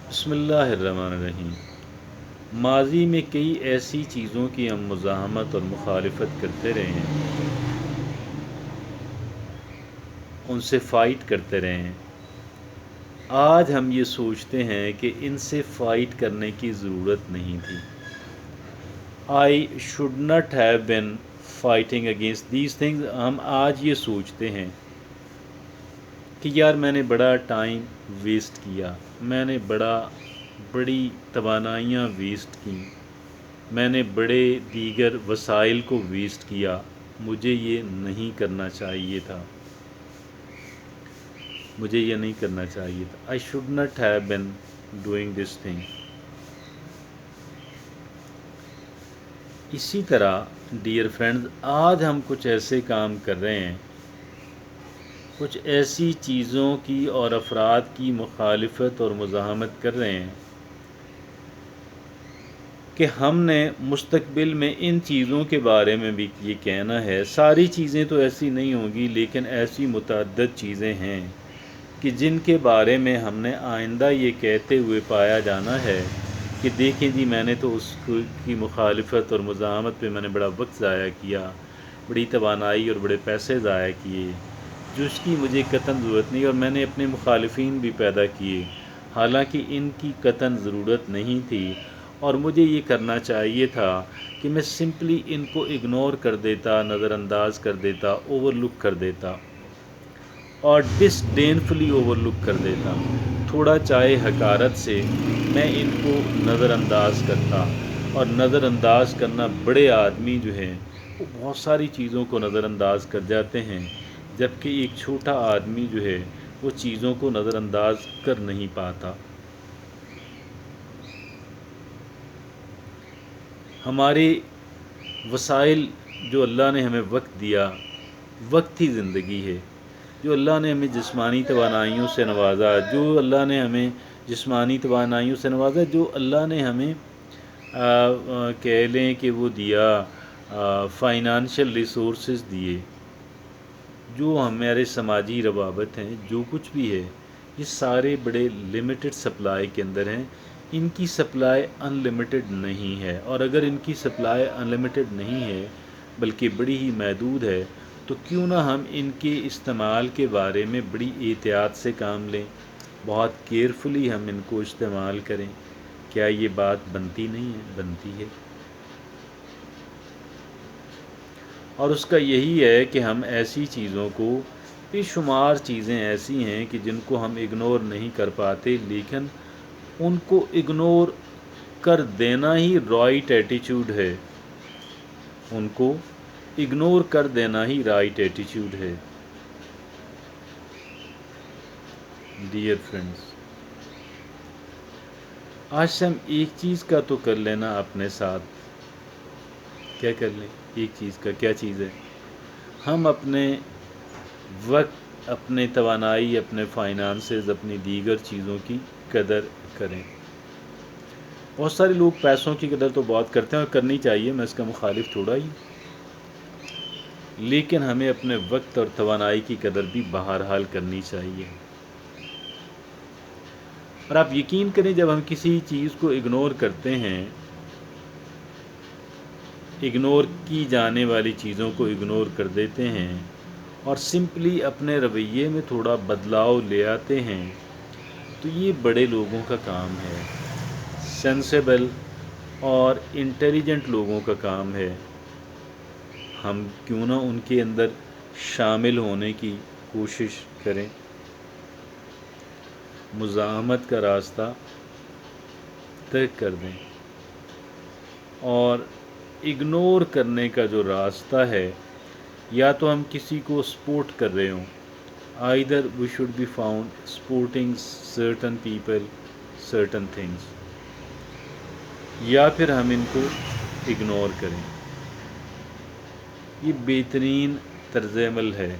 بسم اللہ الرحمن الرحیم۔ ماضی میں کئی ایسی چیزوں کی ہم مزاحمت اور مخالفت کرتے رہے ہیں، ان سے فائٹ کرتے رہے ہیں۔ آج ہم یہ سوچتے ہیں کہ ان سے فائٹ کرنے کی ضرورت نہیں تھی۔ I should not have been fighting against these things. ہم آج یہ سوچتے ہیں کہ یار میں نے بڑا ٹائم ویسٹ کیا، میں نے بڑی توانائیاں ویسٹ کیں، میں نے بڑے دیگر وسائل کو ویسٹ کیا، مجھے یہ نہیں کرنا چاہیے تھا، مجھے یہ نہیں کرنا چاہیے تھا۔ I should not have been doing this thing. اسی طرح ڈیئر فرینڈز، آج ہم کچھ ایسے کام کر رہے ہیں، کچھ ایسی چیزوں کی اور افراد کی مخالفت اور مزاحمت کر رہے ہیں کہ ہم نے مستقبل میں ان چیزوں کے بارے میں بھی یہ کہنا ہے۔ ساری چیزیں تو ایسی نہیں ہوں گی، لیکن ایسی متعدد چیزیں ہیں کہ جن کے بارے میں ہم نے آئندہ یہ کہتے ہوئے پایا جانا ہے کہ دیکھیں جی، میں نے تو اس کی مخالفت اور مزاحمت پہ میں نے بڑا وقت ضائع کیا، بڑی توانائی اور بڑے پیسے ضائع کیے، جو اس کی مجھے قطعاً ضرورت نہیں، اور میں نے اپنے مخالفین بھی پیدا کیے، حالانکہ ان کی قطعاً ضرورت نہیں تھی، اور مجھے یہ کرنا چاہیے تھا کہ میں سمپلی ان کو اگنور کر دیتا، نظر انداز کر دیتا، اوور لک کر دیتا، اور ڈسڈینفلی اوور لک کر دیتا، تھوڑا چاہے حقارت سے میں ان کو نظر انداز کرتا۔ اور نظر انداز کرنا، بڑے آدمی جو ہیں وہ بہت ساری چیزوں کو نظر انداز کر جاتے ہیں، جبکہ ایک چھوٹا آدمی جو ہے وہ چیزوں کو نظر انداز کر نہیں پاتا۔ ہمارے وسائل، جو اللہ نے ہمیں وقت دیا، وقت ہی زندگی ہے، جو اللہ نے ہمیں جسمانی توانائیوں سے نوازا، جو اللہ نے ہمیں جسمانی توانائیوں سے نوازا، جو اللہ نے ہمیں کہہ لیں کہ وہ دیا، فائنانشل ریسورسز دیے، جو ہمارے سماجی روابط ہیں، جو کچھ بھی ہے، یہ سارے بڑے لمیٹڈ سپلائی کے اندر ہیں۔ ان کی سپلائی ان لمیٹڈ نہیں ہے، اور اگر ان کی سپلائی ان لمیٹڈ نہیں ہے بلکہ بڑی ہی محدود ہے، تو کیوں نہ ہم ان کے استعمال کے بارے میں بڑی احتیاط سے کام لیں، بہت کیئرفلی ہم ان کو استعمال کریں۔ کیا یہ بات بنتی نہیں ہے؟ بنتی ہے۔ اور اس کا یہی ہے کہ ہم ایسی چیزوں کو، بے شمار چیزیں ایسی ہیں کہ جن کو ہم اگنور نہیں کر پاتے، لیکن ان کو اگنور کر دینا ہی رائٹ ایٹیچیوڈ ہے، ان کو اگنور کر دینا ہی رائٹ ایٹیچیوڈ ہے۔ ڈیئر فرینڈز، آج سے ہم ایک چیز کا تو کر لینا اپنے ساتھ، کیا کر لیں؟ ایک چیز کا، کیا چیز ہے؟ ہم اپنے وقت، اپنے توانائی، اپنے فائنانسز، اپنی دیگر چیزوں کی قدر کریں۔ بہت سارے لوگ پیسوں کی قدر تو بہت کرتے ہیں، اور کرنی چاہیے، میں اس کا مخالف تھوڑا ہی، لیکن ہمیں اپنے وقت اور توانائی کی قدر بھی بہرحال کرنی چاہیے۔ اور آپ یقین کریں، جب ہم کسی چیز کو اگنور کرتے ہیں، اگنور کی جانے والی چیزوں کو اگنور کر دیتے ہیں، اور سمپلی اپنے رویے میں تھوڑا بدلاؤ لے آتے ہیں، تو یہ بڑے لوگوں کا کام ہے، سینسیبل اور انٹیلیجنٹ لوگوں کا کام ہے۔ ہم کیوں نہ ان کے اندر شامل ہونے کی کوشش کریں، مزاحمت کا راستہ ترک کر دیں، اور اگنور کرنے کا جو راستہ ہے، یا تو ہم کسی کو سپورٹ کر رہے ہوں، either we should be found supporting certain people, certain things، یا پھر ہم ان کو اگنور کریں۔ یہ بہترین طرز عمل ہے۔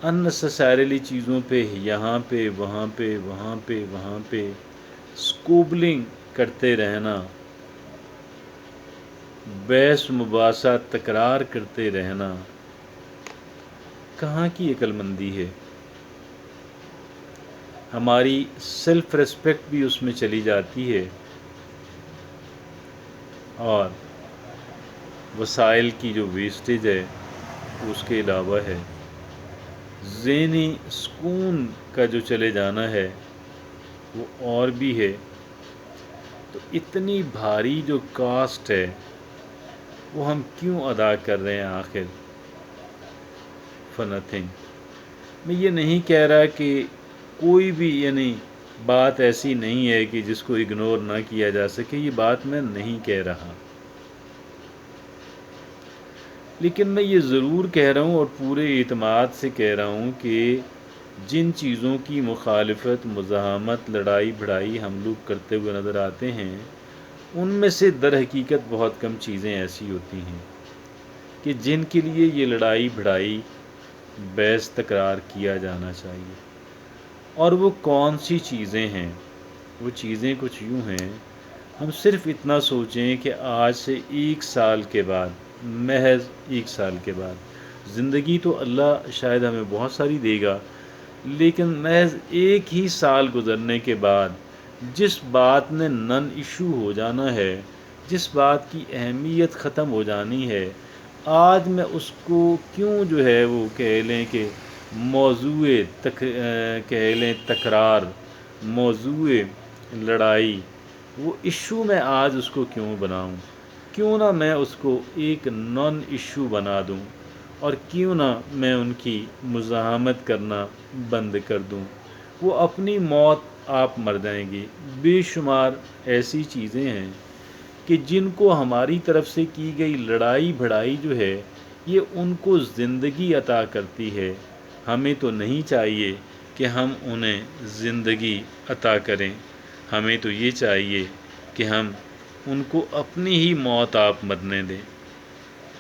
unnecessarily چیزوں پہ، یہاں پہ، وہاں پہ، وہاں پہ، وہاں پہ اسکوبلنگ کرتے رہنا، بحث مباحثہ تکرار کرتے رہنا، کہاں کی عقل مندی ہے؟ ہماری سیلف ریسپیکٹ بھی اس میں چلی جاتی ہے، اور وسائل کی جو ویسٹیج ہے اس کے علاوہ ہے، ذہنی سکون کا جو چلے جانا ہے وہ اور بھی ہے۔ تو اتنی بھاری جو کاسٹ ہے وہ ہم کیوں ادا کر رہے ہیں آخر؟ For nothing. میں یہ نہیں کہہ رہا کہ کوئی بھی بات ایسی نہیں ہے کہ جس کو اگنور نہ کیا جا سکے، یہ بات میں نہیں کہہ رہا، لیکن میں یہ ضرور کہہ رہا ہوں اور پورے اعتماد سے کہہ رہا ہوں کہ جن چیزوں کی مخالفت، مزاحمت، لڑائی بھڑائی ہم لوگ کرتے ہوئے نظر آتے ہیں، ان میں سے در حقیقت بہت کم چیزیں ایسی ہوتی ہیں کہ جن کے لیے یہ لڑائی بھڑائی، بحث تکرار کیا جانا چاہیے۔ اور وہ کون سی چیزیں ہیں؟ وہ چیزیں کچھ یوں ہیں، ہم صرف اتنا سوچیں کہ آج سے 1 سال کے بعد، محض 1 سال کے بعد، زندگی تو اللہ شاید ہمیں بہت ساری دے گا، لیکن محض 1 ہی سال گزرنے کے بعد جس بات نے نن ایشو ہو جانا ہے، جس بات کی اہمیت ختم ہو جانی ہے، آج میں اس کو کیوں جو ہے وہ کہہ لیں کہ موضوع کہہ لیں تکرار، موضوع لڑائی، وہ ایشو میں آج اس کو کیوں بناؤں؟ کیوں نہ میں اس کو ایک نان ایشو بنا دوں، اور کیوں نہ میں ان کی مزاحمت کرنا بند کر دوں؟ وہ اپنی موت آپ مر جائیں گی۔ بے شمار ایسی چیزیں ہیں کہ جن کو ہماری طرف سے کی گئی لڑائی بھڑائی جو ہے، یہ ان کو زندگی عطا کرتی ہے۔ ہمیں تو نہیں چاہیے کہ ہم انہیں زندگی عطا کریں، ہمیں تو یہ چاہیے کہ ہم ان کو اپنی ہی موت آپ مرنے دیں۔